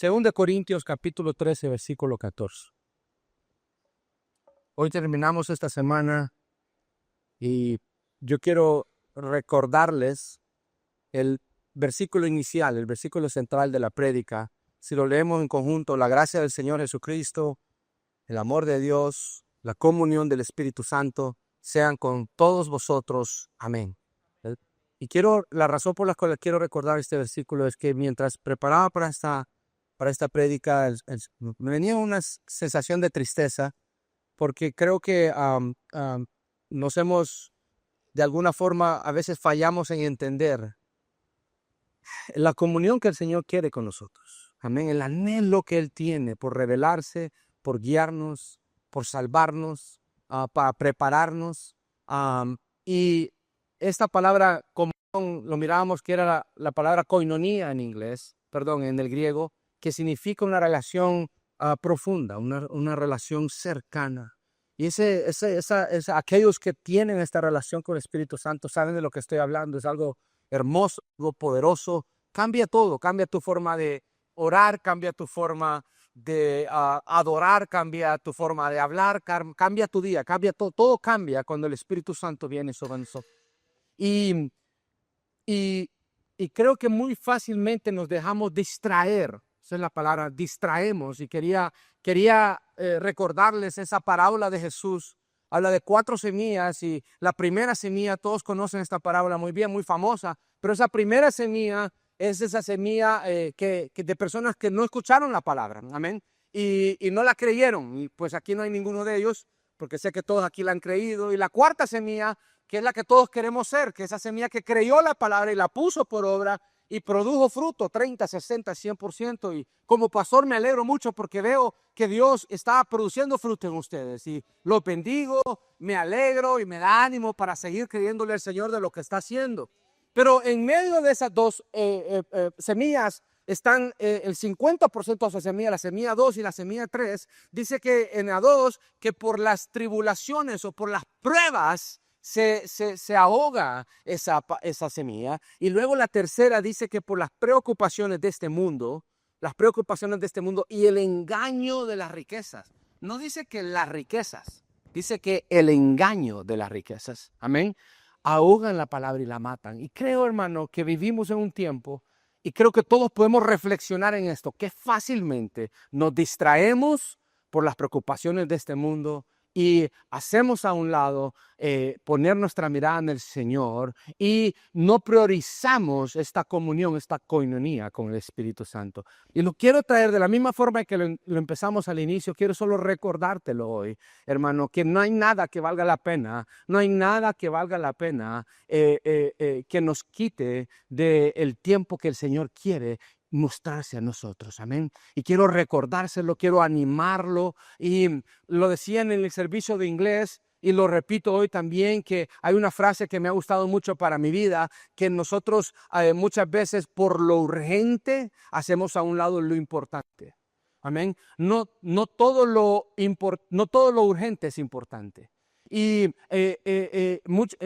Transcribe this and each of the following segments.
2 Corintios capítulo 13, versículo 14. Hoy terminamos esta semana y yo quiero recordarles el versículo inicial, el versículo central de la prédica. Si lo leemos en conjunto: la gracia del Señor Jesucristo, el amor de Dios, la comunión del Espíritu Santo, sean con todos vosotros. Amén. Y la razón por la cual quiero recordar este versículo es que mientras preparaba para esta prédica, me venía una sensación de tristeza, porque creo que de alguna forma, a veces fallamos en entender la comunión que el Señor quiere con nosotros. Amén. El anhelo que Él tiene por revelarse, por guiarnos, por salvarnos, para prepararnos. Y esta palabra comunión, lo mirábamos que era la palabra koinonia en el griego, que significa una relación profunda, una relación cercana. Y aquellos que tienen esta relación con el Espíritu Santo saben de lo que estoy hablando. Es algo hermoso, algo poderoso. Cambia todo, cambia tu forma de orar, cambia tu forma de adorar, cambia tu forma de hablar, cambia tu día, cambia todo cambia cuando el Espíritu Santo viene sobre nosotros. Y creo que muy fácilmente nos dejamos distraer. Esa es la palabra, distraemos. Y quería recordarles esa parábola de Jesús. Habla de 4 semillas, y la primera semilla, todos conocen esta parábola muy bien, muy famosa, pero esa primera semilla es esa semilla que de personas que no escucharon la palabra, amén, y no la creyeron. Y pues aquí no hay ninguno de ellos, porque sé que todos aquí la han creído. Y la cuarta semilla, que es la que todos queremos ser, que es esa semilla que creyó la palabra y la puso por obra y produjo fruto, 30, 60, 100%. Y como pastor me alegro mucho porque veo que Dios está produciendo fruto en ustedes. Y lo bendigo, me alegro y me da ánimo para seguir creyéndole al Señor de lo que está haciendo. Pero en medio de esas 2 semillas están el 50% de esa semilla, la semilla 2 y la semilla 3. Dice que en la 2, que por las tribulaciones o por las pruebas se ahoga esa semilla. Y luego la tercera dice que por las preocupaciones de este mundo, y el engaño de las riquezas. No dice que las riquezas, dice que el engaño de las riquezas, amén, ahogan la palabra y la matan. Y creo, hermano, que vivimos en un tiempo, y creo que todos podemos reflexionar en esto, que fácilmente nos distraemos por las preocupaciones de este mundo y hacemos a un lado poner nuestra mirada en el Señor, y no priorizamos esta comunión, esta koinonia con el Espíritu Santo. Y lo quiero traer de la misma forma que lo empezamos al inicio. Quiero solo recordártelo hoy, hermano, que no hay nada que valga la pena, que nos quite del tiempo que el Señor quiere mostrarse a nosotros, amén. Y quiero recordárselo, quiero animarlo. Y lo decía en el servicio de inglés, y lo repito hoy también, que hay una frase que me ha gustado mucho para mi vida, que nosotros muchas veces por lo urgente hacemos a un lado lo importante, amén. No todo lo urgente es importante. Y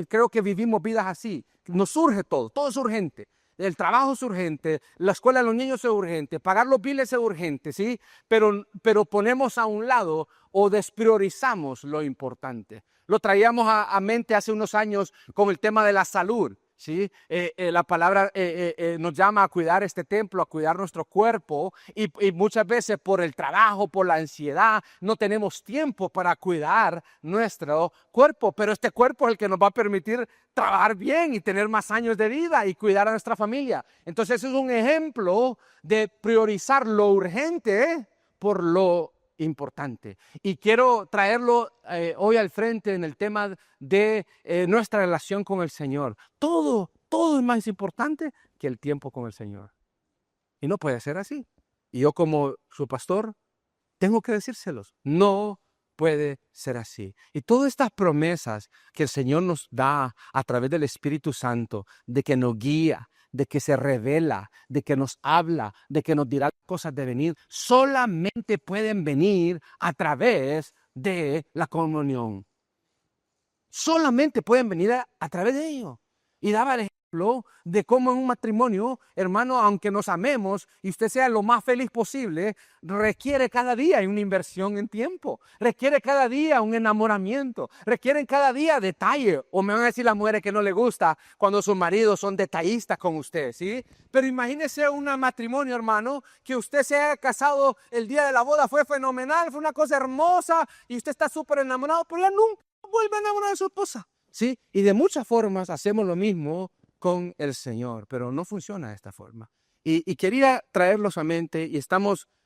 creo que vivimos vidas así. Nos surge todo es urgente. El trabajo es urgente, la escuela de los niños es urgente, pagar los biles es urgente, ¿sí? Pero ponemos a un lado o despriorizamos lo importante. Lo traíamos a mente hace unos años con el tema de la salud, ¿sí? La palabra nos llama a cuidar este templo, a cuidar nuestro cuerpo, y muchas veces por el trabajo, por la ansiedad, no tenemos tiempo para cuidar nuestro cuerpo, pero este cuerpo es el que nos va a permitir trabajar bien y tener más años de vida y cuidar a nuestra familia. Entonces es un ejemplo de priorizar lo urgente por lo importante. Y quiero traerlo hoy al frente en el tema de nuestra relación con el Señor. Todo es más importante que el tiempo con el Señor. Y no puede ser así. Y yo, como su pastor, tengo que decírselos. No puede ser así. Y todas estas promesas que el Señor nos da a través del Espíritu Santo, de que nos guía, de que se revela, de que nos habla, de que nos dirá cosas de venir, solamente pueden venir a través de la comunión. Solamente pueden venir a través de ello. Y daba el ejemplo de cómo en un matrimonio, hermano, aunque nos amemos y usted sea lo más feliz posible, requiere cada día una inversión en tiempo, requiere cada día un enamoramiento, requieren cada día detalle. O me van a decir las mujeres que no les gusta cuando sus maridos son detallistas con usted, ¿sí? Pero imagínese un matrimonio, hermano, que usted se haya casado el día de la boda, fue fenomenal, fue una cosa hermosa y usted está súper enamorado, pero ya nunca vuelve a enamorar de su esposa, ¿sí? Y de muchas formas hacemos lo mismo con el Señor, pero no funciona de esta forma. Y quería traerlos a mente, y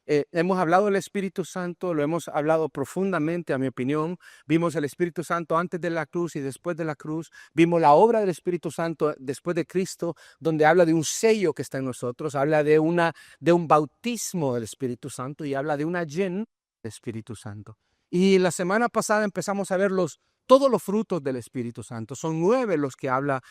hemos hablado del Espíritu Santo, lo hemos hablado profundamente, a mi opinión. Vimos el Espíritu Santo antes de la cruz y después de la cruz. Vimos la obra del Espíritu Santo después de Cristo, donde habla de un sello que está en nosotros, habla de un bautismo del Espíritu Santo y habla de una llenura del Espíritu Santo. Y la semana pasada empezamos a ver todos los frutos del Espíritu Santo. Son 9 los que habla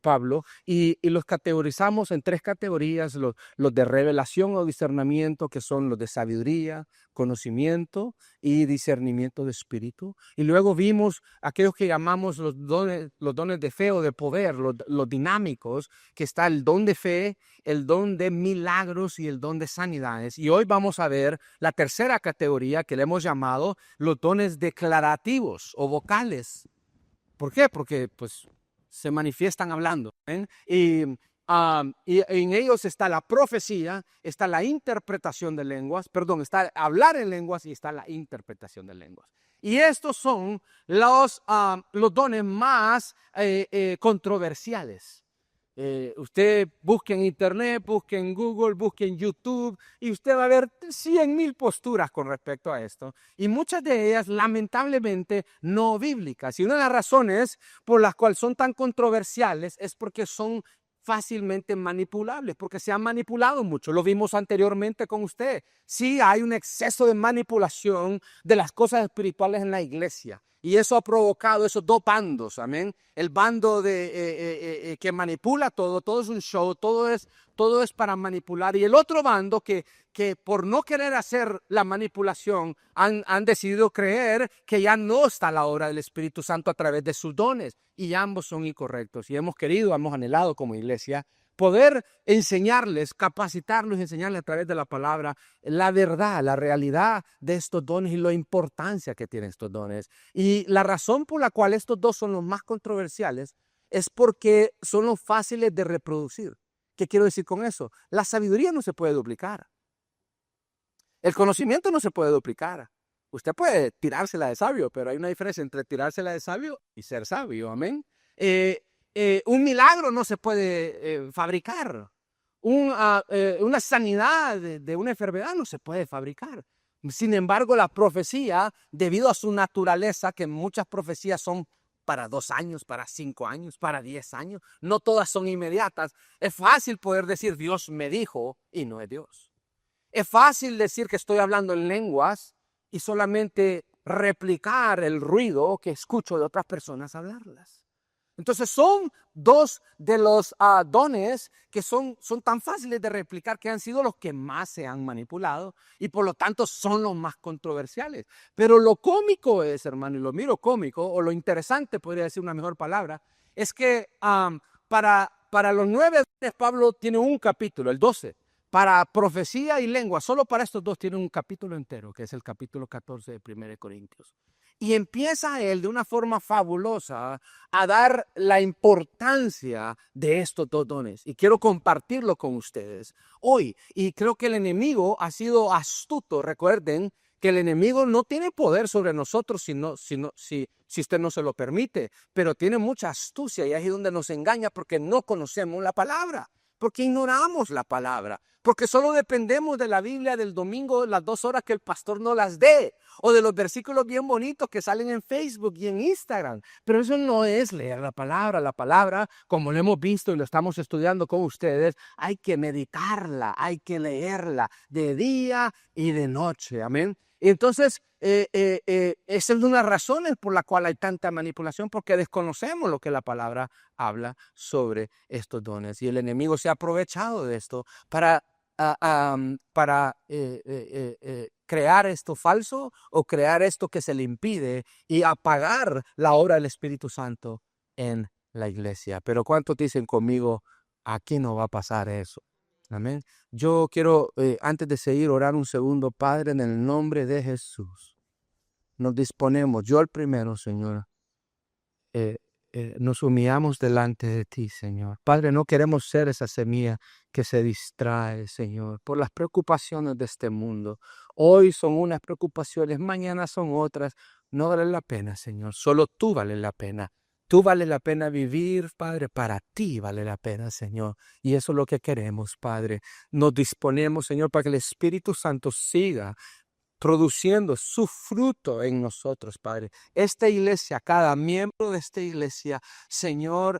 Pablo, y los categorizamos en 3 categorías: los de revelación o discernimiento, que son los de sabiduría, conocimiento y discernimiento de espíritu. Y luego vimos aquellos que llamamos los dones de fe o de poder, los dinámicos, que está el don de fe, el don de milagros y el don de sanidades. Y hoy vamos a ver la tercera categoría, que le hemos llamado los dones declarativos o vocales. ¿Por qué? Porque pues se manifiestan hablando, ¿eh? Y en ellos está la profecía, está la interpretación de lenguas, está hablar en lenguas y está la interpretación de lenguas. Y estos son los dones más controversiales. Usted busque en internet, busque en Google, busque en YouTube, y usted va a ver 100,000 posturas con respecto a esto, y muchas de ellas lamentablemente no bíblicas. Y una de las razones por las cuales son tan controversiales es porque son fácilmente manipulables, porque se han manipulado mucho. Lo vimos anteriormente con usted. Sí, hay un exceso de manipulación de las cosas espirituales en la iglesia. Y eso ha provocado esos 2 bandos, amén. El bando que manipula todo es un show, todo es para manipular. Y el otro bando que por no querer hacer la manipulación han decidido creer que ya no está la obra del Espíritu Santo a través de sus dones. Y ambos son incorrectos. Y hemos anhelado como iglesia poder enseñarles, capacitarlos y enseñarles a través de la palabra la verdad, la realidad de estos dones y la importancia que tienen estos dones. Y la razón por la cual estos 2 son los más controversiales es porque son los fáciles de reproducir. ¿Qué quiero decir con eso? La sabiduría no se puede duplicar. El conocimiento no se puede duplicar. Usted puede tirársela de sabio, pero hay una diferencia entre tirársela de sabio y ser sabio, amén. Un milagro no se puede fabricar. Una sanidad de una enfermedad no se puede fabricar. Sin embargo, la profecía, debido a su naturaleza, que muchas profecías son para 2 años, para 5 años, para 10 años, no todas son inmediatas. Es fácil poder decir Dios me dijo y no es Dios. Es fácil decir que estoy hablando en lenguas y solamente replicar el ruido que escucho de otras personas hablarlas. Entonces son 2 de los dones que son tan fáciles de replicar, que han sido los que más se han manipulado y por lo tanto son los más controversiales. Pero lo cómico es, hermano, y lo miro cómico, o lo interesante, podría decir una mejor palabra, es que para los 9 dones Pablo tiene un capítulo, el 12. Para profecía y lengua, solo para estos 2 tiene un capítulo entero, que es el capítulo 14 de 1 Corintios. Y empieza él de una forma fabulosa a dar la importancia de estos 2 dones. Y quiero compartirlo con ustedes hoy. Y creo que el enemigo ha sido astuto. Recuerden que el enemigo no tiene poder sobre nosotros si usted no se lo permite. Pero tiene mucha astucia, y ahí es donde nos engaña, porque no conocemos la palabra. Porque ignoramos la palabra, porque solo dependemos de la Biblia del domingo, las 2 horas que el pastor nos las dé, o de los versículos bien bonitos que salen en Facebook y en Instagram. Pero eso no es leer la palabra. La palabra, como lo hemos visto y lo estamos estudiando con ustedes, hay que meditarla, hay que leerla de día y de noche. Amén. Entonces, esa es una de las razones por la cual hay tanta manipulación, porque desconocemos lo que la palabra habla sobre estos dones. Y el enemigo se ha aprovechado de esto para crear esto falso, o crear esto que se le impide, y apagar la obra del Espíritu Santo en la iglesia. Pero ¿cuántos dicen conmigo, aquí no va a pasar eso? Amén. Yo quiero, antes de seguir, orar un segundo. Padre, en el nombre de Jesús, nos disponemos, yo el primero, Señor, eh, nos humillamos delante de ti, Señor. Padre, no queremos ser esa semilla que se distrae, Señor, por las preocupaciones de este mundo. Hoy son unas preocupaciones, mañana son otras. No vale la pena, Señor. Solo tú vales la pena. Tú vales la pena vivir, Padre. Para ti vale la pena, Señor. Y eso es lo que queremos, Padre. Nos disponemos, Señor, para que el Espíritu Santo siga produciendo su fruto en nosotros, Padre. Esta iglesia, cada miembro de esta iglesia, Señor,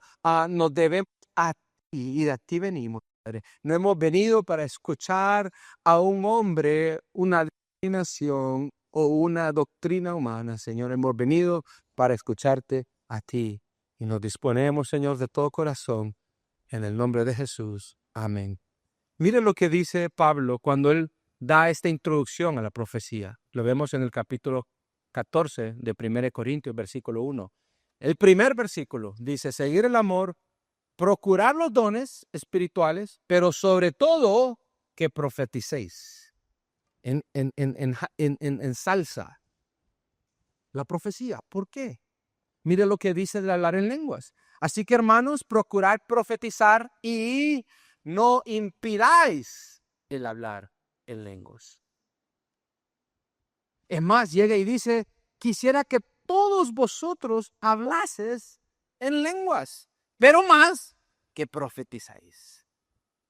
nos debemos a ti y de ti venimos, Padre. No hemos venido para escuchar a un hombre, una denominación o una doctrina humana, Señor. Hemos venido para escucharte a ti y nos disponemos, Señor, de todo corazón en el nombre de Jesús. Amén. Mire lo que dice Pablo cuando él da esta introducción a la profecía. Lo vemos en el capítulo 14 de 1 Corintios, versículo 1. El primer versículo dice, seguir el amor, procurar los dones espirituales, pero sobre todo que profeticéis. En salsa la profecía. ¿Por qué? Mire lo que dice de hablar en lenguas. Así que, hermanos, procurad profetizar y no impidáis el hablar en lenguas. Es más, llega y dice, quisiera que todos vosotros hablases en lenguas, pero más que profetizáis.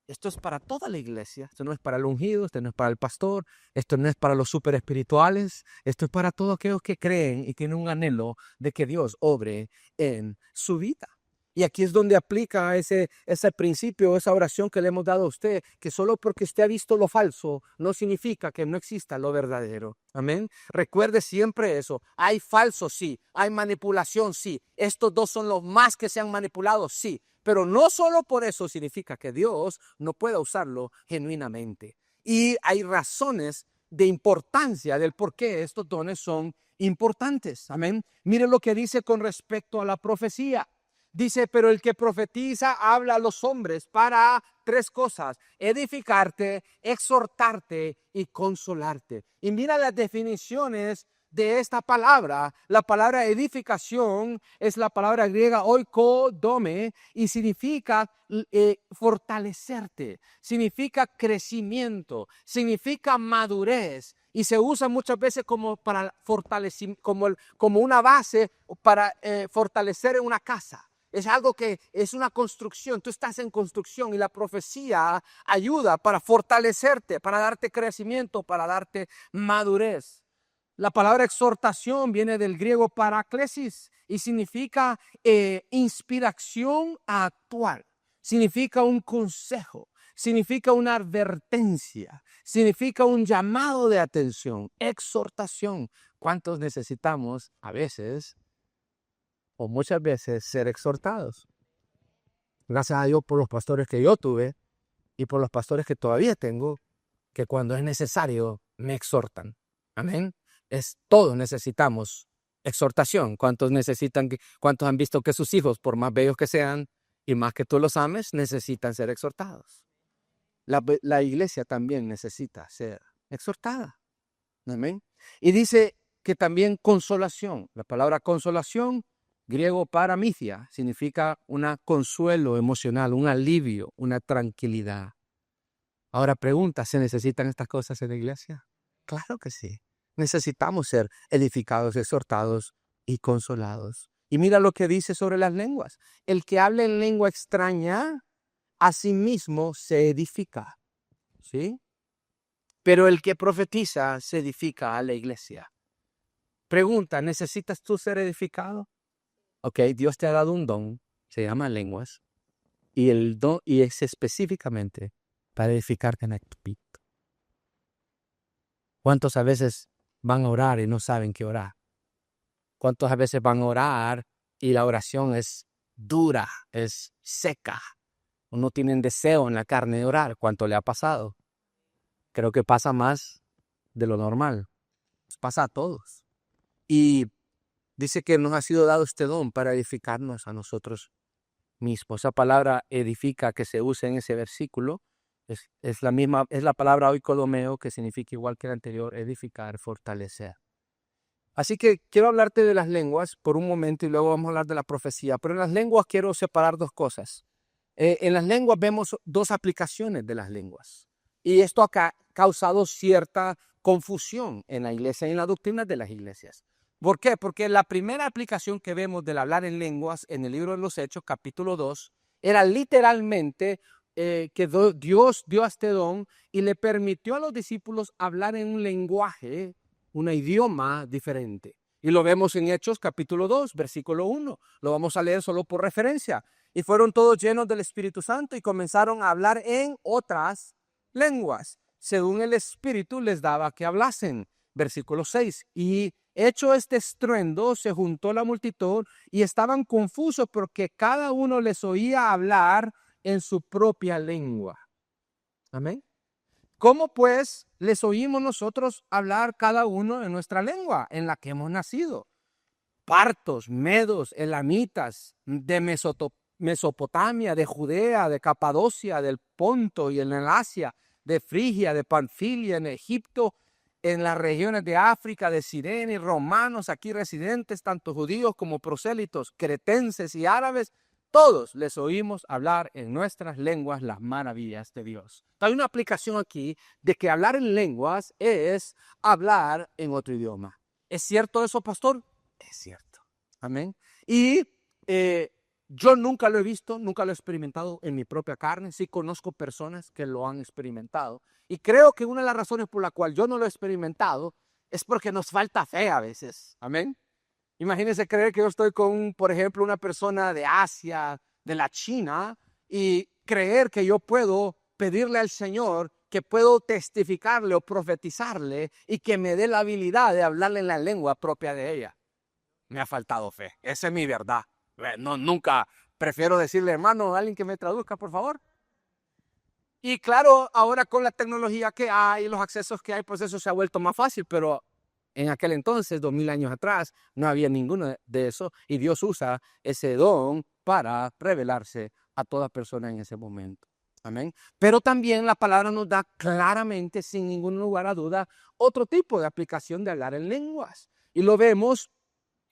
Esto es para toda la iglesia. Esto no es para el ungido, esto no es para el pastor, esto no es para los super espirituales, esto es para todos aquellos que creen y tienen un anhelo de que Dios obre en su vida. Y aquí es donde aplica ese principio, esa oración que le hemos dado a usted, que solo porque usted ha visto lo falso no significa que no exista lo verdadero. Amén. Recuerde siempre eso. Hay falso, sí. Hay manipulación, sí. Estos dos son los más que se han manipulado, sí. Pero no solo por eso significa que Dios no pueda usarlo genuinamente. Y hay razones de importancia del por qué estos dones son importantes. Amén. Mire lo que dice con respecto a la profecía. Dice, pero el que profetiza habla a los hombres para tres cosas: edificarte, exhortarte y consolarte. Y mira las definiciones de esta palabra. La palabra edificación es la palabra griega oikodome y significa fortalecerte, significa crecimiento, significa madurez. Y se usa muchas veces como para fortalecer, como una base para fortalecer una casa. Es algo que es una construcción. Tú estás en construcción y la profecía ayuda para fortalecerte, para darte crecimiento, para darte madurez. La palabra exhortación viene del griego paraklesis y significa inspiración a actuar. Significa un consejo, significa una advertencia, significa un llamado de atención, exhortación. ¿Cuántos necesitamos a veces o muchas veces ser exhortados? Gracias a Dios por los pastores que yo tuve y por los pastores que todavía tengo, que cuando es necesario me exhortan. Amén. Todos necesitamos exhortación. ¿Cuántos han visto que sus hijos, por más bellos que sean y más que tú los ames, necesitan ser exhortados? La iglesia también necesita ser exhortada. Amén. Y dice que también consolación. La palabra consolación, griego paramicia, significa un consuelo emocional, un alivio, una tranquilidad. Ahora pregunta, ¿se necesitan estas cosas en la iglesia? Claro que sí. Necesitamos ser edificados, exhortados y consolados. Y mira lo que dice sobre las lenguas. El que habla en lengua extraña, a sí mismo se edifica. ¿Sí? Pero el que profetiza se edifica a la iglesia. Pregunta, ¿necesitas tú ser edificado? Ok, Dios te ha dado un don, se llama lenguas, y el don es específicamente para edificarte en el espíritu. ¿Cuántos a veces van a orar y no saben qué orar? ¿Cuántos a veces van a orar y la oración es dura, es seca? O no tienen deseo en la carne de orar. ¿Cuánto le ha pasado? Creo que pasa más de lo normal. Pasa a todos. Y dice que nos ha sido dado este don para edificarnos a nosotros mismo. Esa palabra edifica que se usa en ese versículo es la misma, es la palabra oikodomeo, que significa igual que la anterior, edificar, fortalecer. Así que quiero hablarte de las lenguas por un momento y luego vamos a hablar de la profecía. Pero en las lenguas quiero separar dos cosas. En las lenguas vemos dos aplicaciones de las lenguas. Y esto ha causado cierta confusión en la iglesia y en las doctrinas de las iglesias. ¿Por qué? Porque la primera aplicación que vemos del hablar en lenguas en el libro de los Hechos, capítulo 2, era literalmente que Dios dio a este don y le permitió a los discípulos hablar en un lenguaje, un idioma diferente. Y lo vemos en Hechos capítulo 2, versículo 1. Lo vamos a leer solo por referencia. Y fueron todos llenos del Espíritu Santo y comenzaron a hablar en otras lenguas, según el Espíritu les daba que hablasen. Versículo 6. Y hecho este estruendo, se juntó la multitud y estaban confusos porque cada uno les oía hablar en su propia lengua. Amén. ¿Cómo pues les oímos nosotros hablar cada uno en nuestra lengua en la que hemos nacido? Partos, medos, elamitas, de Mesopotamia, de Judea, de Capadocia, del Ponto y en el Asia, de Frigia, de Panfilia, en Egipto, en las regiones de África, de Sirene, romanos aquí residentes, tanto judíos como prosélitos, cretenses y árabes. Todos les oímos hablar en nuestras lenguas las maravillas de Dios. Hay una aplicación aquí de que hablar en lenguas es hablar en otro idioma. ¿Es cierto eso, pastor? Es cierto. Amén. Y yo nunca lo he visto, nunca lo he experimentado en mi propia carne. Sí conozco personas que lo han experimentado. Y creo que una de las razones por la cual yo no lo he experimentado es porque nos falta fe a veces. Amén. Imagínense creer que yo estoy con, por ejemplo, una persona de Asia, de la China, y creer que yo puedo pedirle al Señor, que puedo testificarle o profetizarle y que me dé la habilidad de hablarle en la lengua propia de ella. Me ha faltado fe. Esa es mi verdad. No, nunca prefiero decirle, hermano, alguien que me traduzca, por favor. Y claro, ahora con la tecnología que hay y los accesos que hay, pues eso se ha vuelto más fácil, pero en aquel entonces, 2000 años atrás, no había ninguno de eso y Dios usa ese don para revelarse a toda persona en ese momento. Amén. Pero también la palabra nos da claramente, sin ningún lugar a duda, otro tipo de aplicación de hablar en lenguas. Y lo vemos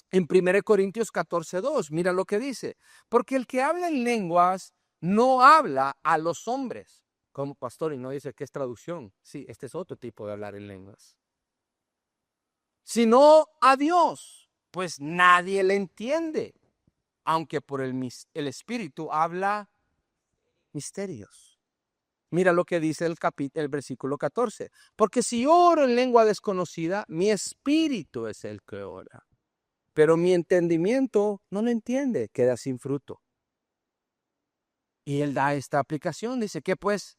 en 1 Corintios 14:2. Mira lo que dice. Porque el que habla en lenguas no habla a los hombres. Como pastor, y no dice que es traducción. Sí, este es otro tipo de hablar en lenguas. Sino a Dios, pues nadie le entiende, aunque por el Espíritu habla misterios. Mira lo que dice el versículo 14. Porque si oro en lengua desconocida, mi espíritu es el que ora. Pero mi entendimiento no lo entiende, queda sin fruto. Y él da esta aplicación, dice, ¿qué pues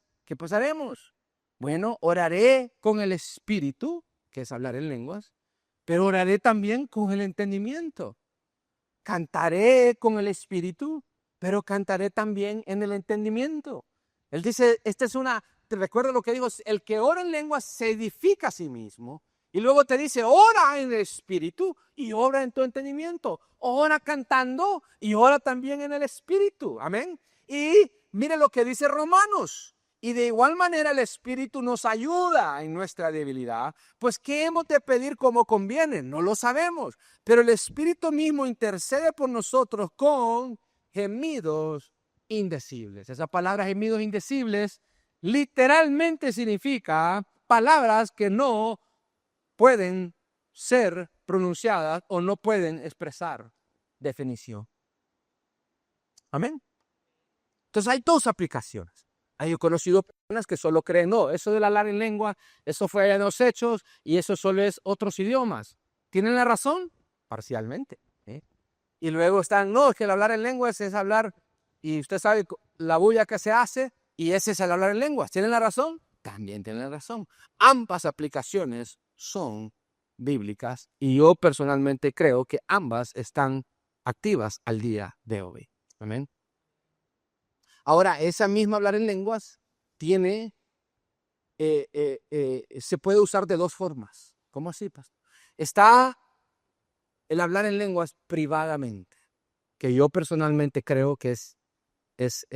haremos? Bueno, oraré con el espíritu, que es hablar en lenguas, pero oraré también con el entendimiento. Cantaré con el espíritu, pero cantaré también en el entendimiento. Él dice, te recuerda lo que dijo, el que ora en lenguas se edifica a sí mismo. Y luego te dice, ora en el espíritu y ora en tu entendimiento. Ora cantando y ora también en el espíritu. Amén. Y mire lo que dice Romanos. Y de igual manera el Espíritu nos ayuda en nuestra debilidad. Pues ¿qué hemos de pedir como conviene? No lo sabemos. Pero el Espíritu mismo intercede por nosotros con gemidos indecibles. Esa palabra gemidos indecibles literalmente significa palabras que no pueden ser pronunciadas o no pueden expresar definición. Amén. Entonces hay dos aplicaciones. He conocido personas que solo creen, no, eso del hablar en lengua, eso fue allá en los Hechos y eso solo es otros idiomas. ¿Tienen la razón? Parcialmente. Y luego están, no, es que el hablar en lenguas es hablar, y usted sabe la bulla que se hace, y ese es el hablar en lenguas. ¿Tienen la razón? También tienen la razón. Ambas aplicaciones son bíblicas y yo personalmente creo que ambas están activas al día de hoy. Amén. Ahora, esa misma hablar en lenguas se puede usar de dos formas. ¿Cómo así, pastor? Está el hablar en lenguas privadamente, que yo personalmente creo que es es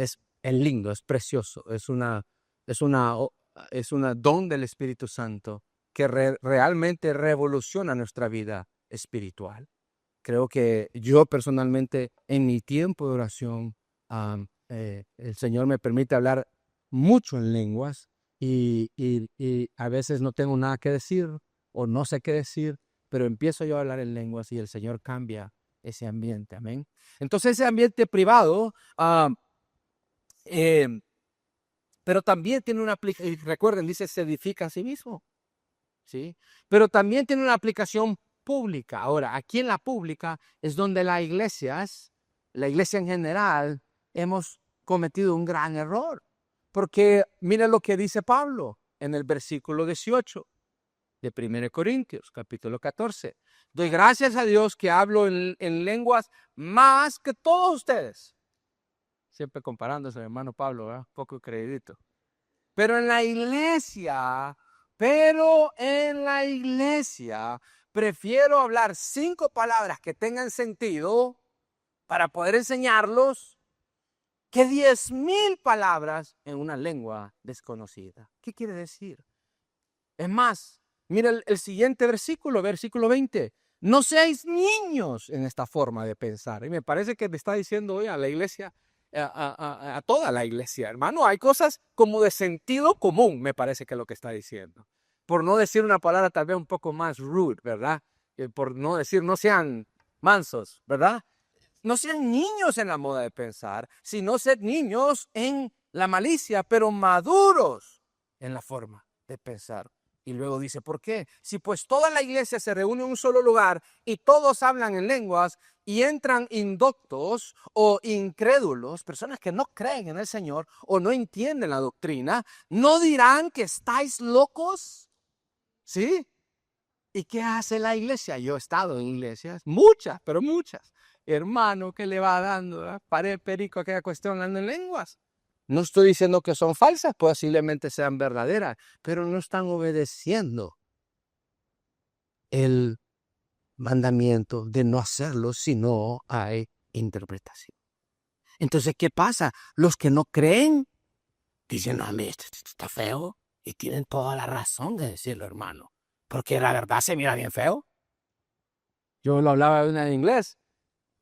lindo, es precioso, es una, o- es una don del Espíritu Santo que realmente revoluciona nuestra vida espiritual. Creo que yo personalmente en mi tiempo de oración, el Señor me permite hablar mucho en lenguas y a veces no tengo nada que decir o no sé qué decir, pero empiezo yo a hablar en lenguas y el Señor cambia ese ambiente. Amén. Entonces ese ambiente privado, eh, pero también tiene una aplicación, recuerden, dice, se edifica a sí mismo. ¿Sí? Pero también tiene una aplicación pública. Ahora, aquí en la pública es donde la iglesia en general, hemos cometido un gran error. Porque mira lo que dice Pablo en el versículo 18 de 1 Corintios, capítulo 14. Doy gracias a Dios que hablo en lenguas más que todos ustedes. Siempre comparándose al hermano Pablo, ¿verdad? Poco crédito. Pero en la iglesia, prefiero hablar 5 palabras que tengan sentido para poder enseñarlos que 10,000 palabras en una lengua desconocida. ¿Qué quiere decir? Es más, mira el siguiente versículo, versículo 20. No seáis niños en esta forma de pensar. Y me parece que te está diciendo hoy a la iglesia, a toda la iglesia, hermano. Hay cosas como de sentido común, me parece que es lo que está diciendo. Por no decir una palabra tal vez un poco más rude, ¿verdad? Por no decir, no sean mansos, ¿verdad? No sean niños en la moda de pensar, sino ser niños en la malicia, pero maduros en la forma de pensar. Y luego dice, ¿por qué? Si pues toda la iglesia se reúne en un solo lugar y todos hablan en lenguas y entran indoctos o incrédulos, personas que no creen en el Señor o no entienden la doctrina, ¿no dirán que estáis locos? ¿Sí? ¿Y qué hace la iglesia? Yo he estado en iglesias, muchas, pero muchas. Hermano, ¿qué le va dando? Pared perico aquella cuestión hablando en lenguas. No estoy diciendo que son falsas, posiblemente sean verdaderas, pero no están obedeciendo el mandamiento de no hacerlo si no hay interpretación. Entonces, ¿qué pasa? Los que no creen dicen, no, mire, esto está feo, y tienen toda la razón de decirlo, hermano, porque la verdad se mira bien feo. Yo lo hablaba en inglés.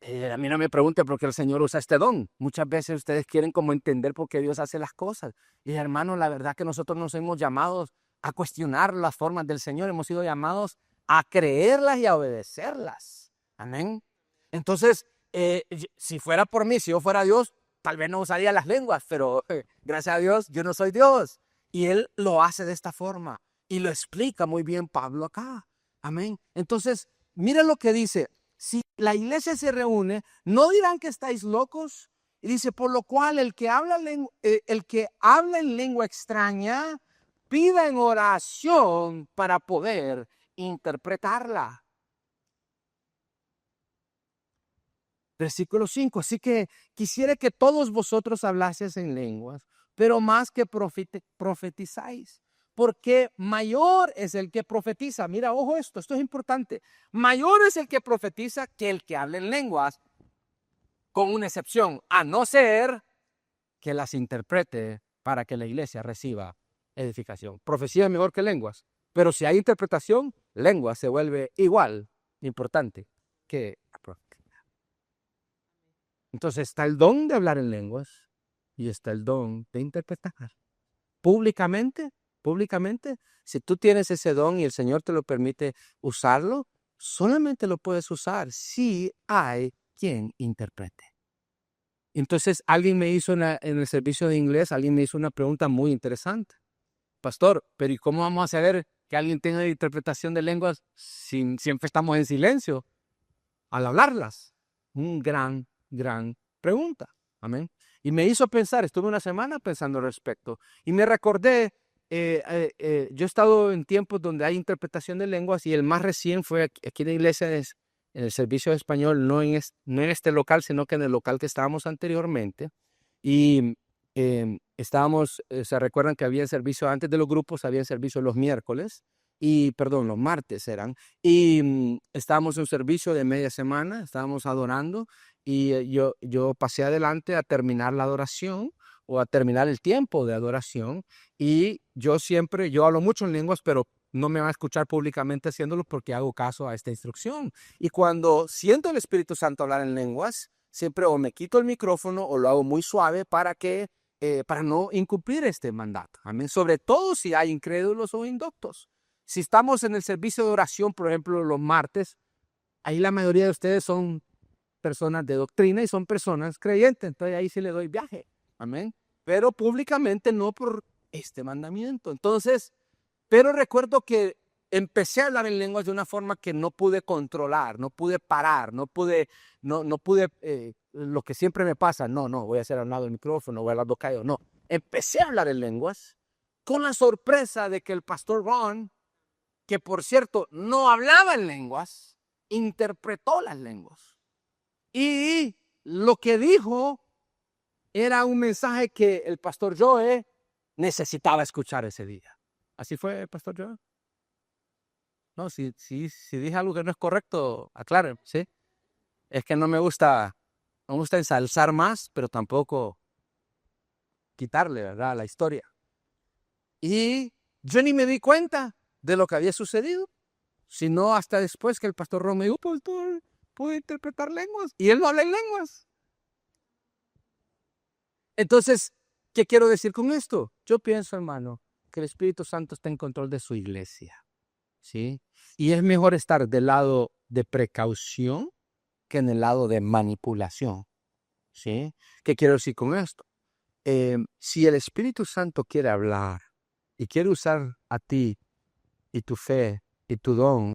A mí no me pregunte por qué el Señor usa este don. Muchas veces ustedes quieren como entender por qué Dios hace las cosas. Y hermano, la verdad que nosotros nos hemos llamados a cuestionar las formas del Señor. Hemos sido llamados a creerlas y a obedecerlas. Amén. Entonces, si fuera por mí, si yo fuera Dios, tal vez no usaría las lenguas, pero gracias a Dios, yo no soy Dios. Y Él lo hace de esta forma. Y lo explica muy bien Pablo acá. Amén. Entonces, mira lo que dice. Si la iglesia se reúne, no dirán que estáis locos. Y dice, por lo cual el que habla en lengua extraña, pida en oración para poder interpretarla. Versículo 5. Así que quisiera que todos vosotros hablaseis en lenguas, pero más que profetizáis. Porque mayor es el que profetiza. Mira, ojo esto es importante. Mayor es el que profetiza que el que habla en lenguas, con una excepción, a no ser que las interprete para que la iglesia reciba edificación. Profecía es mejor que lenguas, pero si hay interpretación, lenguas se vuelve igual importante que la profecía. Entonces está el don de hablar en lenguas y está el don de interpretar. Públicamente, si tú tienes ese don y el Señor te lo permite usarlo, solamente lo puedes usar si hay quien interprete. Entonces alguien me hizo en el servicio de inglés, alguien me hizo una pregunta muy interesante. Pastor, pero ¿y cómo vamos a saber que alguien tenga interpretación de lenguas si siempre estamos en silencio al hablarlas? Un gran pregunta. Amén. Y me hizo pensar, estuve una semana pensando al respecto y me recordé, yo he estado en tiempos donde hay interpretación de lenguas y el más recién fue aquí en la iglesia, en el servicio de español, no en este local, sino que en el local que estábamos anteriormente. Y estábamos, se recuerdan que había servicio antes de los grupos, había servicio los miércoles, los martes eran, y estábamos en un servicio de media semana, estábamos adorando, y yo pasé adelante a terminar la adoración o a terminar el tiempo de adoración. Y yo hablo mucho en lenguas, pero no me van a escuchar públicamente haciéndolo porque hago caso a esta instrucción. Y cuando siento el Espíritu Santo hablar en lenguas, siempre o me quito el micrófono o lo hago muy suave para no incumplir este mandato. Amén. Sobre todo si hay incrédulos o indoctos. Si estamos en el servicio de oración, por ejemplo, los martes, ahí la mayoría de ustedes son personas de doctrina y son personas creyentes. Entonces ahí sí le doy viaje. Amén. Pero públicamente no por este mandamiento. Entonces, pero recuerdo que empecé a hablar en lenguas de una forma que no pude controlar, no pude parar, no pude, lo que siempre me pasa, no, voy a hacer a un lado el micrófono, voy a hablar callo, no. Empecé a hablar en lenguas con la sorpresa de que el pastor Ron, que por cierto no hablaba en lenguas, interpretó las lenguas. Y lo que dijo era un mensaje que el pastor Joe necesitaba escuchar ese día. ¿Así fue, pastor Joe? No, si dije algo que no es correcto, aclaren, ¿sí? Es que no me gusta ensalzar más, pero tampoco quitarle, ¿verdad?, la historia. Y yo ni me di cuenta de lo que había sucedido, sino hasta después que el pastor Ron me dijo, pastor, ¿puedo interpretar lenguas? Y él no habla en lenguas. Entonces, ¿qué quiero decir con esto? Yo pienso, hermano, que el Espíritu Santo está en control de su iglesia, ¿sí? Y es mejor estar del lado de precaución que en el lado de manipulación, ¿sí? ¿Qué quiero decir con esto? Si el Espíritu Santo quiere hablar y quiere usar a ti y tu fe y tu don,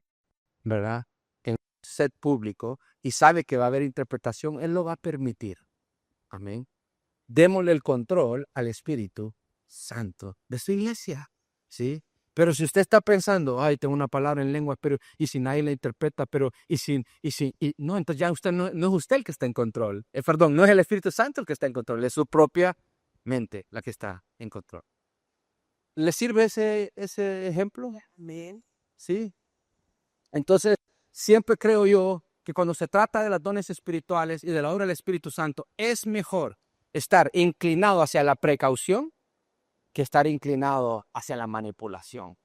¿verdad?, en set público y sabe que va a haber interpretación, Él lo va a permitir. Amén. Démosle el control al Espíritu Santo de su iglesia, ¿sí? Pero si usted está pensando, ay, tengo una palabra en lengua, pero y si nadie la interpreta, pero no, entonces ya usted no es usted el que está en control. Perdón, no es el Espíritu Santo el que está en control, es su propia mente la que está en control. ¿Le sirve ese ejemplo? Amén. Sí. Entonces, siempre creo yo que cuando se trata de los dones espirituales y de la obra del Espíritu Santo, es mejor estar inclinado hacia la precaución que estar inclinado hacia la manipulación.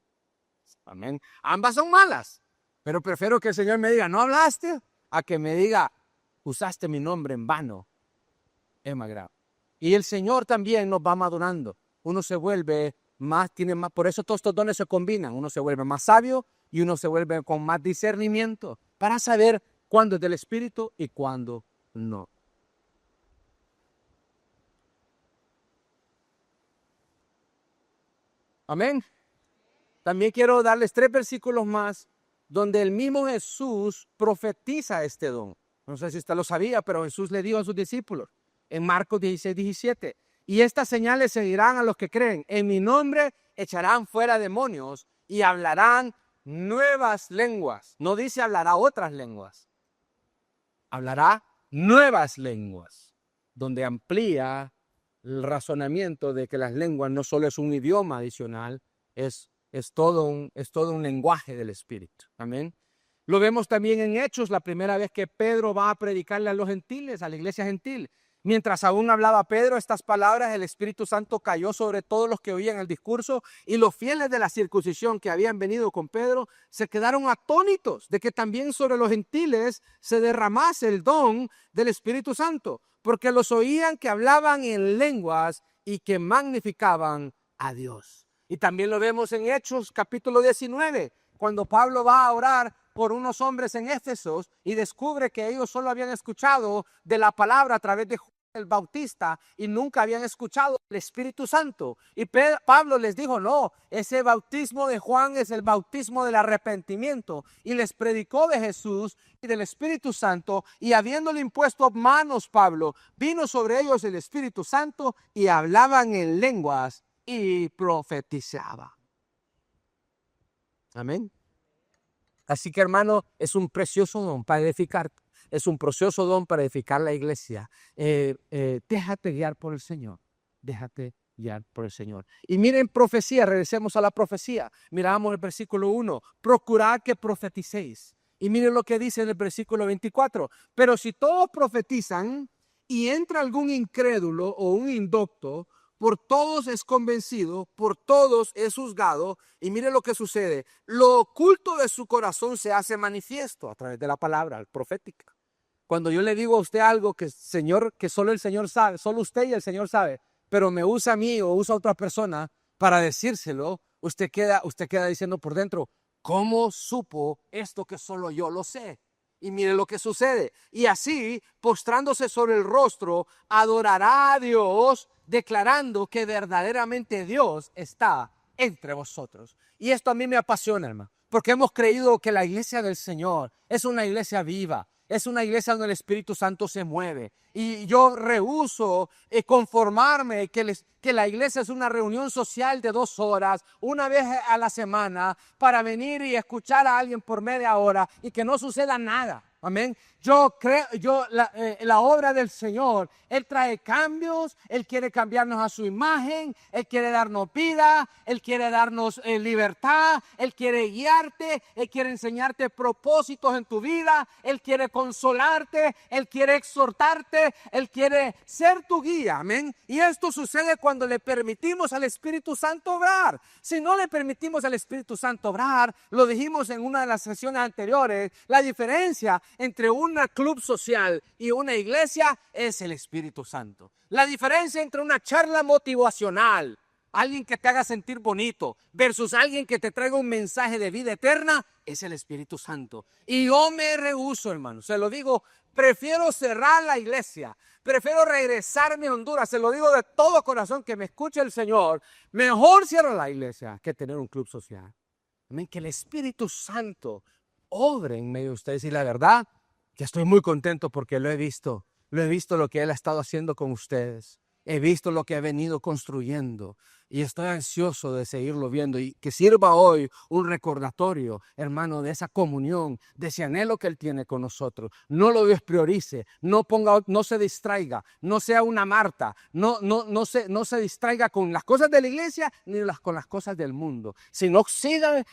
Amén. Ambas son malas, pero prefiero que el Señor me diga, no hablaste, a que me diga, usaste mi nombre en vano. Es más grave. Y el Señor también nos va madurando. Uno se vuelve tiene más, por eso todos estos dones se combinan. Uno se vuelve más sabio y uno se vuelve con más discernimiento para saber cuándo es del Espíritu y cuándo no. Amén. También quiero darles 3 versículos más donde el mismo Jesús profetiza este don. No sé si usted lo sabía, pero Jesús le dijo a sus discípulos en Marcos 16:17, y estas señales seguirán a los que creen. En mi nombre echarán fuera demonios y hablarán nuevas lenguas. No dice hablará otras lenguas. Hablará nuevas lenguas, donde amplía el razonamiento de que las lenguas no solo es un idioma adicional, es todo un lenguaje del Espíritu. Amén. Lo vemos también en Hechos, la primera vez que Pedro va a predicarle a los gentiles, a la iglesia gentil. Mientras aún hablaba Pedro estas palabras, el Espíritu Santo cayó sobre todos los que oían el discurso, y los fieles de la circuncisión que habían venido con Pedro se quedaron atónitos de que también sobre los gentiles se derramase el don del Espíritu Santo, porque los oían que hablaban en lenguas y que magnificaban a Dios. Y también lo vemos en Hechos capítulo 19, cuando Pablo va a orar por unos hombres en Éfeso y descubre que ellos solo habían escuchado de la palabra a través de Juan el Bautista y nunca habían escuchado el Espíritu Santo. Y Pablo les dijo, no, ese bautismo de Juan es el bautismo del arrepentimiento. Y les predicó de Jesús y del Espíritu Santo, y habiéndole impuesto manos Pablo, vino sobre ellos el Espíritu Santo y hablaban en lenguas y profetizaba. Amén. Así que, hermano, es un precioso don para edificar. Es un precioso don para edificar la iglesia. Déjate guiar por el Señor. Déjate guiar por el Señor. Y miren profecía, regresemos a la profecía. Miramos el versículo 1. Procurad que profeticéis. Y miren lo que dice en el versículo 24. Pero si todos profetizan y entra algún incrédulo o un indocto, por todos es convencido, por todos es juzgado. Y mire lo que sucede. Lo oculto de su corazón se hace manifiesto a través de la palabra profética. Cuando yo le digo a usted algo que solo el Señor sabe, solo usted y el Señor sabe, pero me usa a mí o usa a otra persona para decírselo, usted queda diciendo por dentro, ¿cómo supo esto que solo yo lo sé? Y mire lo que sucede. Y así, postrándose sobre el rostro, adorará a Dios, declarando que verdaderamente Dios está entre vosotros. Y esto a mí me apasiona, hermano, porque hemos creído que la iglesia del Señor es una iglesia viva. Es una iglesia donde el Espíritu Santo se mueve. Y yo rehúso conformarme que la iglesia es una reunión social de 2 horas, una vez a la semana, para venir y escuchar a alguien por media hora y que no suceda nada. Amén. Yo creo, la obra del Señor, Él trae cambios, Él quiere cambiarnos a su imagen, Él quiere darnos vida, Él quiere darnos libertad, Él quiere guiarte, Él quiere enseñarte propósitos en tu vida, Él quiere consolarte, Él quiere exhortarte, Él quiere ser tu guía, amén. Y esto sucede cuando le permitimos al Espíritu Santo obrar. Si no le permitimos al Espíritu Santo obrar, lo dijimos en una de las sesiones anteriores, la diferencia entre un club social y una iglesia es el Espíritu Santo. La diferencia entre una charla motivacional, alguien que te haga sentir bonito, versus alguien que te traiga un mensaje de vida eterna, es el Espíritu Santo. Y yo me rehúso, hermano, se lo digo, prefiero cerrar la iglesia, prefiero regresarme a Honduras, se lo digo de todo corazón, que me escuche el Señor, mejor cierro la iglesia que tener un club social. Amén, que el Espíritu Santo obre en medio de ustedes. Y la verdad, que estoy muy contento porque lo he visto lo que Él ha estado haciendo con ustedes. He visto lo que ha venido construyendo y estoy ansioso de seguirlo viendo y que sirva hoy un recordatorio, hermano, de esa comunión, de ese anhelo que Él tiene con nosotros. No lo despriorice, no se distraiga, no sea una Marta, no se distraiga con las cosas de la iglesia ni con las cosas del mundo, sino sigan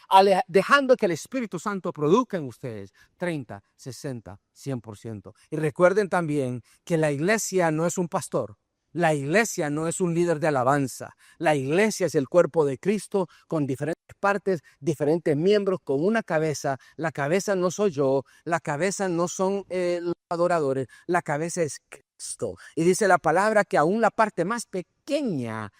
dejando que el Espíritu Santo produzca en ustedes 30, 60, 100%. Y recuerden también que la iglesia no es un pastor. La iglesia no es un líder de alabanza. La iglesia es el cuerpo de Cristo con diferentes partes, diferentes miembros, con una cabeza. La cabeza no soy yo, la cabeza no son los adoradores, la cabeza es Cristo. Y dice la palabra que aún la parte más pequeña,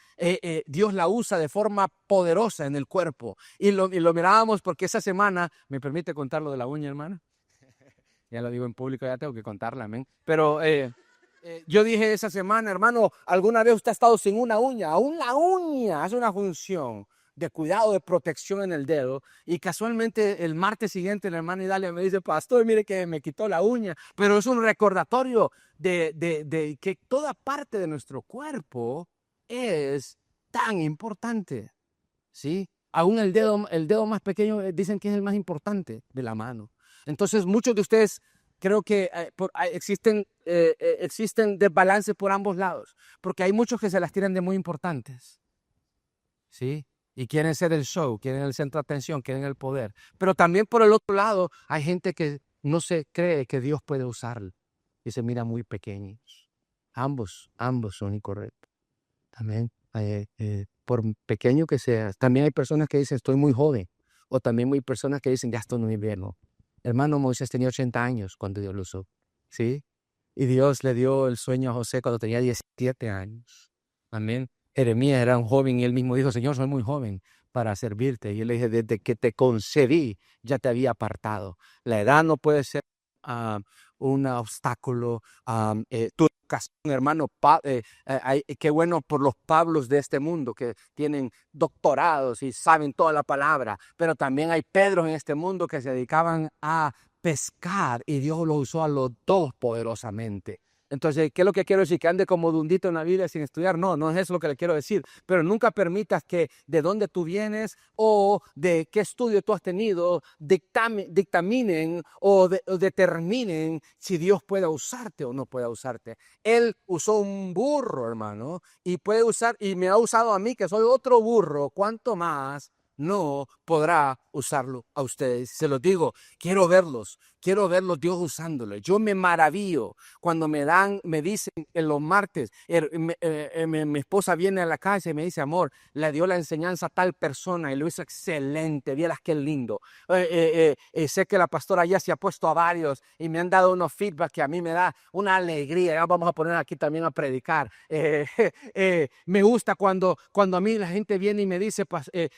Dios la usa de forma poderosa en el cuerpo. Y lo mirábamos porque esa semana, ¿me permite contar lo de la uña, hermana? Ya lo digo en público, ya tengo que contarla, amén. Pero yo dije esa semana, hermano, ¿alguna vez usted ha estado sin una uña? Aún la uña hace una función de cuidado, de protección en el dedo. Y casualmente el martes siguiente la hermana Idalia me dice, pastor, mire que me quitó la uña. Pero es un recordatorio de que toda parte de nuestro cuerpo es tan importante, ¿sí? Aún el dedo más pequeño dicen que es el más importante de la mano. Entonces muchos de ustedes creo que existen desbalances por ambos lados, porque hay muchos que se las tiran de muy importantes, ¿sí? Y quieren ser el show, quieren el centro de atención, quieren el poder. Pero también por el otro lado hay gente que no se cree que Dios puede usarlo y se mira muy pequeños. Ambos son incorrectos. También, por pequeño que seas, también hay personas que dicen estoy muy joven, o también hay personas que dicen ya estoy muy viejo. Hermano, Moisés tenía 80 años cuando Dios lo usó, ¿sí? Y Dios le dio el sueño a José cuando tenía 17 años. Amén. Jeremías era un joven y él mismo dijo, Señor, soy muy joven para servirte. Y él le dije, desde que te concebí, ya te había apartado. La edad no puede ser un obstáculo. Tu educación, hermano, qué bueno por los Pablos de este mundo que tienen doctorados y saben toda la palabra, pero también hay Pedros en este mundo que se dedicaban a pescar y Dios los usó a los dos poderosamente. Entonces, ¿qué es lo que quiero decir? Que ande como dundito en la Biblia sin estudiar. No es eso lo que le quiero decir. Pero nunca permitas que de dónde tú vienes o de qué estudio tú has tenido dictaminen o determinen si Dios puede usarte o no puede usarte. Él usó un burro, hermano, y puede usar, y me ha usado a mí, que soy otro burro. ¿Cuánto más no podrá usarlo a ustedes. Se los digo, quiero verlos Dios usándolo. Yo me maravillo cuando me dicen en los martes, mi esposa viene a la casa y me dice, amor, le dio la enseñanza a tal persona y lo hizo excelente, vieras qué lindo. Sé que la pastora ya se ha puesto a varios y me han dado unos feedback que a mí me da una alegría. Ya vamos a poner aquí también a predicar. Me gusta cuando a mí la gente viene y me dice,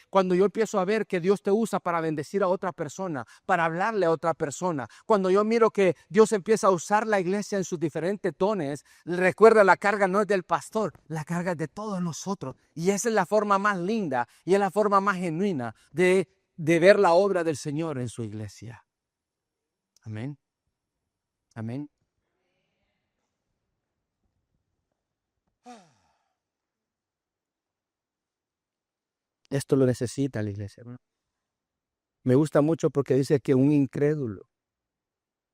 cuando yo empiezo a ver que Dios te usa para bendecir a otra persona, para hablarle a otra persona, cuando yo miro que Dios empieza a usar la iglesia en sus diferentes tones, recuerda, la carga no es del pastor, la carga es de todos nosotros. Y esa es la forma más linda y es la forma más genuina de ver la obra del Señor en su iglesia. Amén. Amén. Esto lo necesita la iglesia, hermano. Me gusta mucho porque dice que un incrédulo,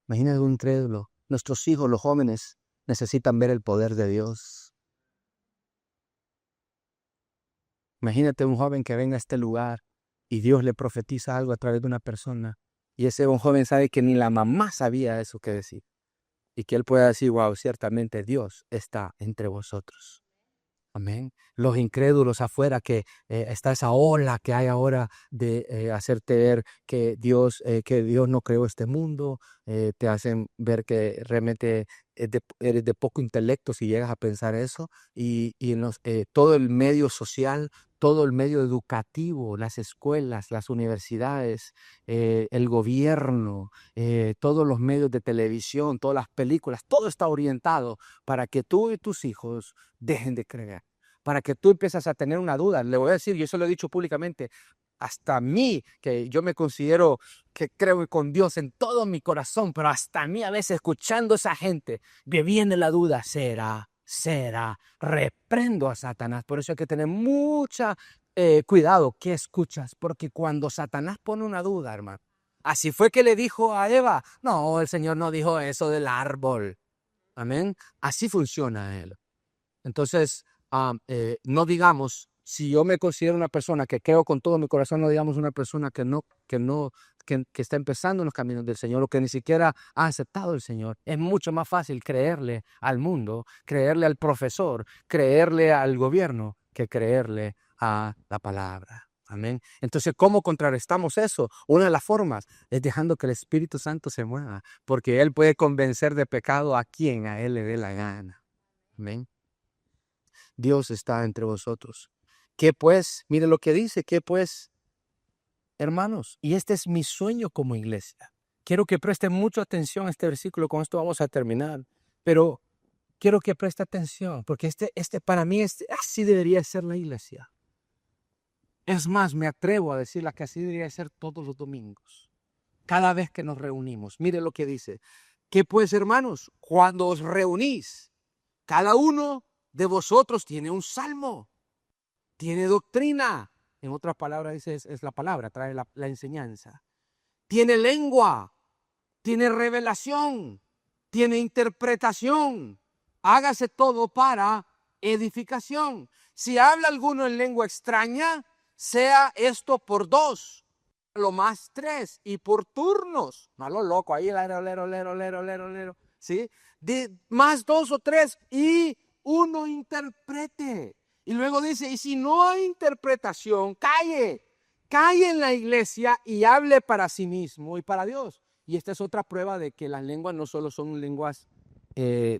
imagínate un incrédulo, nuestros hijos, los jóvenes, necesitan ver el poder de Dios. Imagínate un joven que venga a este lugar y Dios le profetiza algo a través de una persona y ese un joven sabe que ni la mamá sabía eso que decir y que él pueda decir, wow, ciertamente Dios está entre vosotros. Amén. Los incrédulos afuera, que está esa ola que hay ahora de hacerte ver que Dios no creó este mundo, te hacen ver que realmente eres de poco intelecto si llegas a pensar eso, y todo el medio social, todo el medio educativo, las escuelas, las universidades, el gobierno, todos los medios de televisión, todas las películas, todo está orientado para que tú y tus hijos dejen de creer, para que tú empieces a tener una duda. Le voy a decir, yo eso lo he dicho públicamente, hasta a mí, que yo me considero que creo con Dios en todo mi corazón, pero hasta a mí a veces escuchando a esa gente, me viene la duda, será, reprendo a Satanás. Por eso hay que tener mucha cuidado qué escuchas, porque cuando Satanás pone una duda, hermano, así fue que le dijo a Eva, no, el Señor no dijo eso del árbol. Amén. Así funciona él. Entonces, no digamos, si yo me considero una persona que creo con todo mi corazón, no digamos una persona que está empezando en los caminos del Señor o que ni siquiera ha aceptado el Señor. Es mucho más fácil creerle al mundo, creerle al profesor, creerle al gobierno, que creerle a la palabra. Amén. Entonces, ¿cómo contrarrestamos eso? Una de las formas es dejando que el Espíritu Santo se mueva, porque Él puede convencer de pecado a quien a Él le dé la gana. Amén. Dios está entre vosotros. ¿Qué pues? Mire lo que dice, ¿qué pues, hermanos? Y este es mi sueño como iglesia. Quiero que preste mucha atención a este versículo, con esto vamos a terminar. Pero quiero que preste atención, porque para mí así debería ser la iglesia. Es más, me atrevo a decirle que así debería ser todos los domingos, cada vez que nos reunimos. Mire lo que dice. ¿Qué pues, hermanos? Cuando os reunís, cada uno de vosotros tiene un salmo, tiene doctrina. En otras palabras, dice, es la palabra, trae la enseñanza. Tiene lengua, tiene revelación, tiene interpretación. Hágase todo para edificación. Si habla alguno en lengua extraña, sea esto por 2, lo más 3, y por turnos. No a lo loco, ahí lero, ¿sí? Más 2 o 3, y uno interprete. Y luego dice, y si no hay interpretación, calle en la iglesia y hable para sí mismo y para Dios. Y esta es otra prueba de que las lenguas no solo son lenguas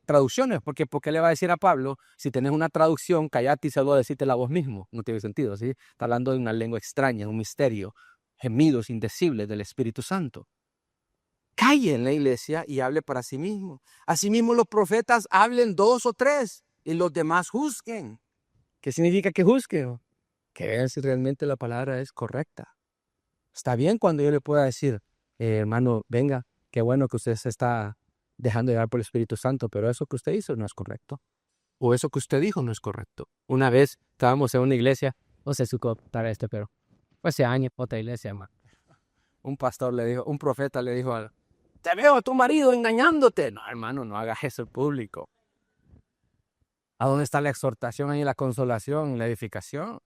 traducciones, porque ¿por qué le va a decir a Pablo, si tenés una traducción, callate y se lo decirte la voz mismo? No tiene sentido, ¿sí? Está hablando de una lengua extraña, un misterio, gemidos indecibles del Espíritu Santo. Calle en la iglesia y hable para sí mismo. Asimismo, los profetas hablen 2 o 3 y los demás juzguen. ¿Qué significa que juzguen? Que vean si realmente la palabra es correcta. Está bien cuando yo le pueda decir, hermano, venga, qué bueno que usted se está dejando llevar por el Espíritu Santo, pero eso que usted hizo no es correcto. O eso que usted dijo no es correcto. Una vez estábamos en una iglesia, no sé si contar esto, pero fue hace años, otra iglesia, hermano. Un pastor le dijo, un profeta le dijo, te veo a tu marido engañándote. No, hermano, no hagas eso en público. ¿A dónde está la exhortación y la consolación y la edificación?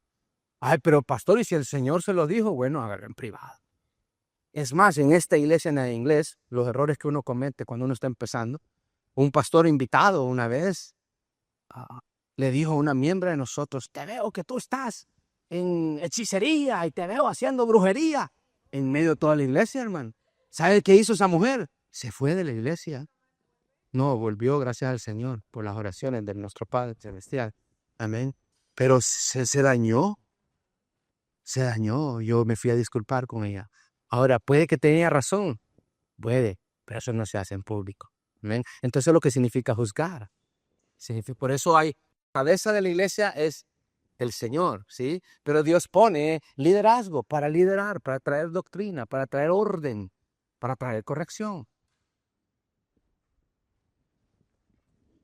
Ay, pero pastor, ¿y si el Señor se lo dijo? Bueno, hágalo en privado. Es más, en esta iglesia en el inglés, los errores que uno comete cuando uno está empezando, un pastor invitado una vez ah, le dijo a una miembro de nosotros, te veo que tú estás en hechicería y te veo haciendo brujería en medio de toda la iglesia, hermano. ¿Sabe qué hizo esa mujer? Se fue de la iglesia. No, volvió, gracias al Señor, por las oraciones de nuestro Padre Celestial. Amén. Pero se dañó. Se dañó. Yo me fui a disculpar con ella. Ahora, puede que tenía razón. Puede, pero eso no se hace en público. Amén. Entonces, lo que significa juzgar. Por eso hay, cabeza de la iglesia es el Señor, ¿sí? Pero Dios pone liderazgo para liderar, para traer doctrina, para traer orden, para traer corrección.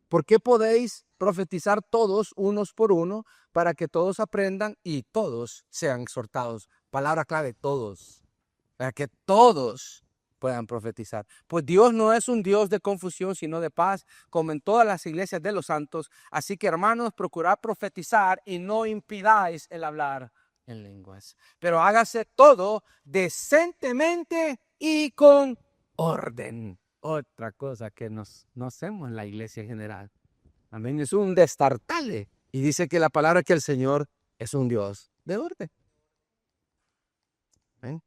¿Por qué podéis profetizar todos unos por uno para que todos aprendan y todos sean exhortados? Palabra clave, todos. Para que todos puedan profetizar. Pues Dios no es un Dios de confusión, sino de paz, como en todas las iglesias de los santos. Así que, hermanos, procurad profetizar y no impidáis el hablar en lenguas. Pero hágase todo decentemente y con orden. Otra cosa que no hacemos en la iglesia en general. Amén. Es un destartale. Y dice que la palabra que el Señor es un Dios de orden. Amén.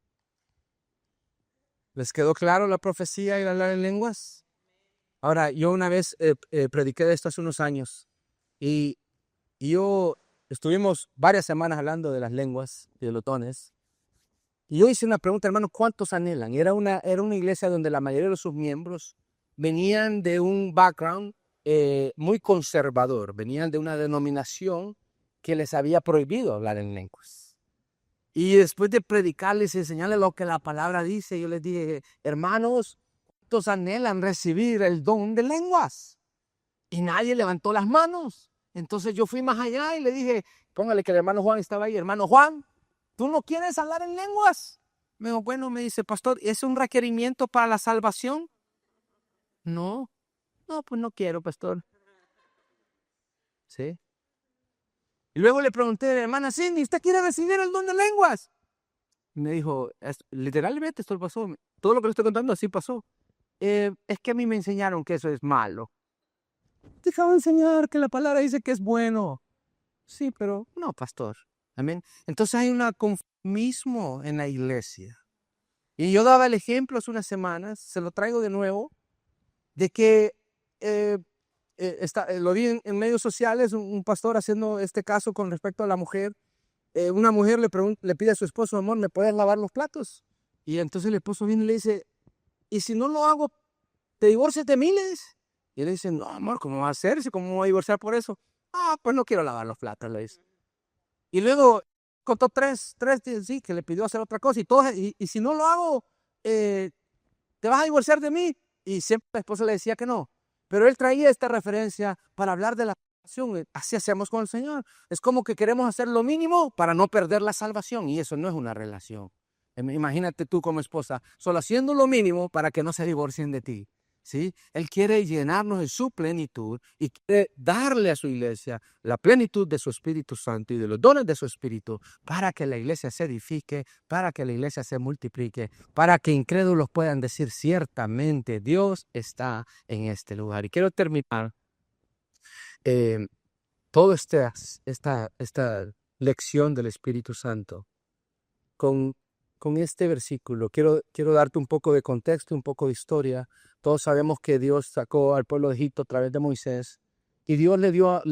¿Les quedó claro la profecía y el hablar en lenguas? Ahora, yo una vez prediqué de esto hace unos años y estuvimos varias semanas hablando de las lenguas y de los dones. Y yo hice una pregunta, hermano, ¿cuántos anhelan? Era una iglesia donde la mayoría de sus miembros venían de un background muy conservador, venían de una denominación que les había prohibido hablar en lenguas. Y después de predicarles y enseñarles lo que la palabra dice, yo les dije, hermanos, ¿cuántos anhelan recibir el don de lenguas? Y nadie levantó las manos. Entonces yo fui más allá y le dije, póngale que el hermano Juan estaba ahí, hermano Juan, ¿tú no quieres hablar en lenguas? Me dijo, bueno, me dice, pastor, ¿es un requerimiento para la salvación? No, pues no quiero, pastor. ¿Sí? Y luego le pregunté a la hermana Cindy, ¿usted quiere recibir el don de lenguas? Y me dijo, literalmente esto pasó, todo lo que le estoy contando así pasó. Es que a mí me enseñaron que eso es malo. Dejaba enseñar que la palabra dice que es bueno. Sí, pero no, pastor. Amén. Entonces hay un conformismo en la iglesia. Y yo daba el ejemplo hace unas semanas, se lo traigo de nuevo, de que lo vi en medios sociales, un pastor haciendo este caso con respecto a la mujer. Una mujer le pide a su esposo, amor, ¿me puedes lavar los platos? Y entonces el esposo viene y le dice, ¿y si no lo hago, te divorcias de miles? Y él dice, no, amor, ¿cómo va a hacer? ¿Cómo me voy a divorciar por eso? Pues no quiero lavar los platos, le dice. Y luego contó tres, sí, que le pidió hacer otra cosa. Y si no lo hago, ¿te vas a divorciar de mí? Y siempre la esposa le decía que no. Pero él traía esta referencia para hablar de la salvación. Así hacemos con el Señor. Es como que queremos hacer lo mínimo para no perder la salvación. Y eso no es una relación. Imagínate tú como esposa, solo haciendo lo mínimo para que no se divorcien de ti. ¿Sí? Él quiere llenarnos de su plenitud y quiere darle a su iglesia la plenitud de su Espíritu Santo y de los dones de su Espíritu para que la iglesia se edifique, para que la iglesia se multiplique, para que incrédulos puedan decir ciertamente Dios está en este lugar. Y quiero terminar toda esta lección del Espíritu Santo con este versículo. Quiero darte un poco de contexto, un poco de historia. Todos sabemos que Dios sacó al pueblo de Egipto a través de Moisés y Dios le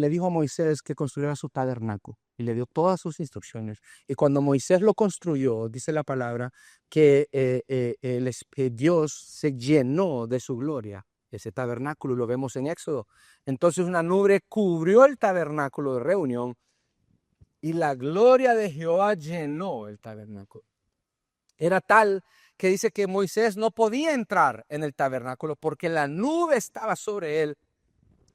dijo a Moisés que construyera su tabernáculo y le dio todas sus instrucciones. Y cuando Moisés lo construyó, dice la palabra, que Dios se llenó de su gloria. Ese tabernáculo lo vemos en Éxodo. Entonces una nube cubrió el tabernáculo de reunión y la gloria de Jehová llenó el tabernáculo. Era tal que dice que Moisés no podía entrar en el tabernáculo porque la nube estaba sobre él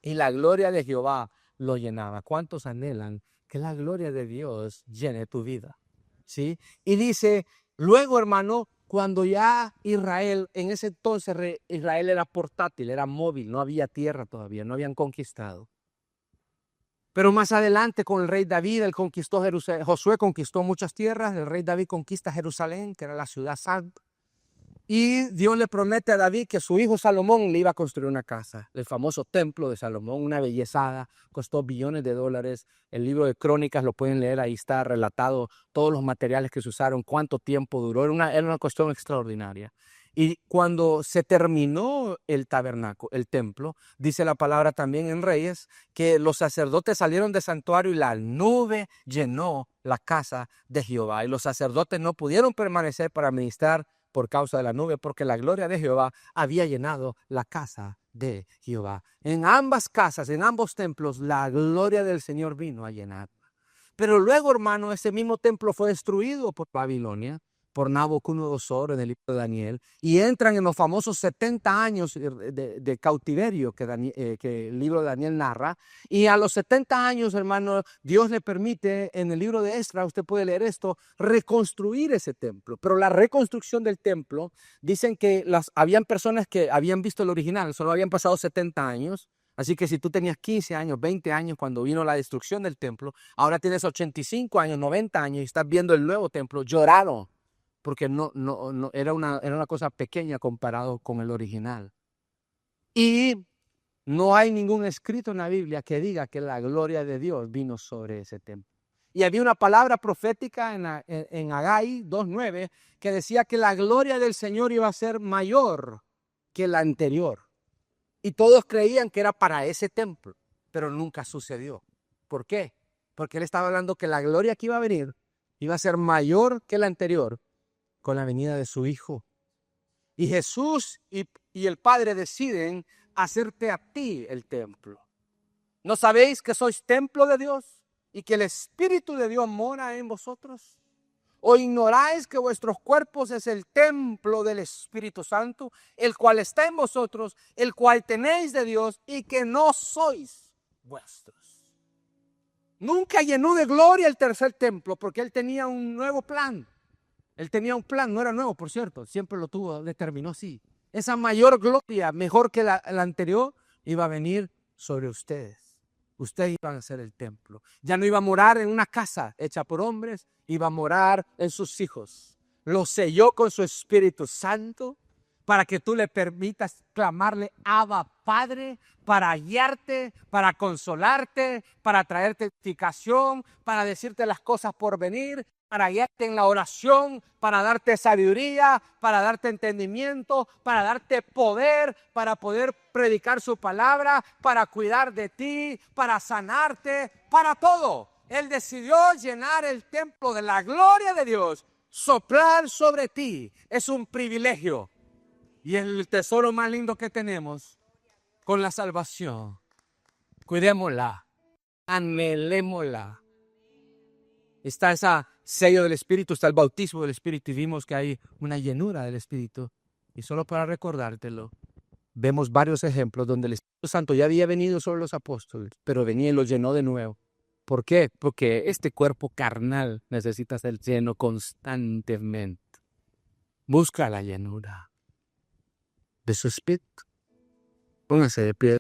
y la gloria de Jehová lo llenaba. ¿Cuántos anhelan que la gloria de Dios llene tu vida? ¿Sí? Y dice, luego, hermano, cuando ya Israel, en ese entonces Israel era portátil, era móvil, no había tierra todavía, no habían conquistado. Pero más adelante con el rey David, él conquistó Jerusalén. Josué conquistó muchas tierras, el rey David conquista Jerusalén, que era la ciudad santa. Y Dios le promete a David que su hijo Salomón le iba a construir una casa. El famoso templo de Salomón, una bellezada, costó billones de dólares. El libro de Crónicas lo pueden leer, ahí está relatado todos los materiales que se usaron, cuánto tiempo duró. Era una cuestión extraordinaria. Y cuando se terminó el tabernáculo, el templo, dice la palabra también en Reyes, que los sacerdotes salieron del santuario y la nube llenó la casa de Jehová. Y los sacerdotes no pudieron permanecer para ministrar por causa de la nube, porque la gloria de Jehová había llenado la casa de Jehová. En ambas casas, en ambos templos, la gloria del Señor vino a llenar. Pero luego, hermano, ese mismo templo fue destruido por Babilonia, por Nabucodonosor en el libro de Daniel, y entran en los famosos 70 años de cautiverio que el libro de Daniel narra. Y a los 70 años, hermano, Dios le permite, en el libro de Esdras, usted puede leer esto, reconstruir ese templo. Pero la reconstrucción del templo, dicen que habían personas que habían visto el original, solo habían pasado 70 años. Así que si tú tenías 15 años, 20 años cuando vino la destrucción del templo, ahora tienes 85 años, 90 años y estás viendo el nuevo templo, lloraron porque no era una cosa pequeña comparado con el original. Y no hay ningún escrito en la Biblia que diga que la gloria de Dios vino sobre ese templo. Y había una palabra profética en Hagai 2:9 que decía que la gloria del Señor iba a ser mayor que la anterior. Y todos creían que era para ese templo, pero nunca sucedió. ¿Por qué? Porque él estaba hablando que la gloria que iba a venir iba a ser mayor que la anterior con la venida de su Hijo. Y Jesús y el Padre deciden hacerte a ti el templo. ¿No sabéis que sois templo de Dios y que el Espíritu de Dios mora en vosotros? ¿O ignoráis que vuestros cuerpos es el templo del Espíritu Santo, el cual está en vosotros, el cual tenéis de Dios y que no sois vuestros? Nunca llenó de gloria el tercer templo porque él tenía un nuevo plan. Él tenía un plan, no era nuevo, por cierto, siempre lo tuvo, determinó así. Esa mayor gloria, mejor que la anterior, iba a venir sobre ustedes. Ustedes iban a ser el templo. Ya no iba a morar en una casa hecha por hombres, iba a morar en sus hijos. Lo selló con su Espíritu Santo para que tú le permitas clamarle Abba Padre, para guiarte, para consolarte, para traerte edificación, para decirte las cosas por venir, para guiarte en la oración, para darte sabiduría, para darte entendimiento, para darte poder, para poder predicar su palabra, para cuidar de ti, para sanarte, para todo. Él decidió llenar el templo de la gloria de Dios, soplar sobre ti. Es un privilegio y es el tesoro más lindo que tenemos con la salvación. Cuidémosla, anhelémosla. Está ese sello del Espíritu, está el bautismo del Espíritu y vimos que hay una llenura del Espíritu. Y solo para recordártelo, vemos varios ejemplos donde el Espíritu Santo ya había venido sobre los apóstoles, pero venía y los llenó de nuevo. ¿Por qué? Porque este cuerpo carnal necesita ser lleno constantemente. Busca la llenura de su Espíritu. Póngase de pie.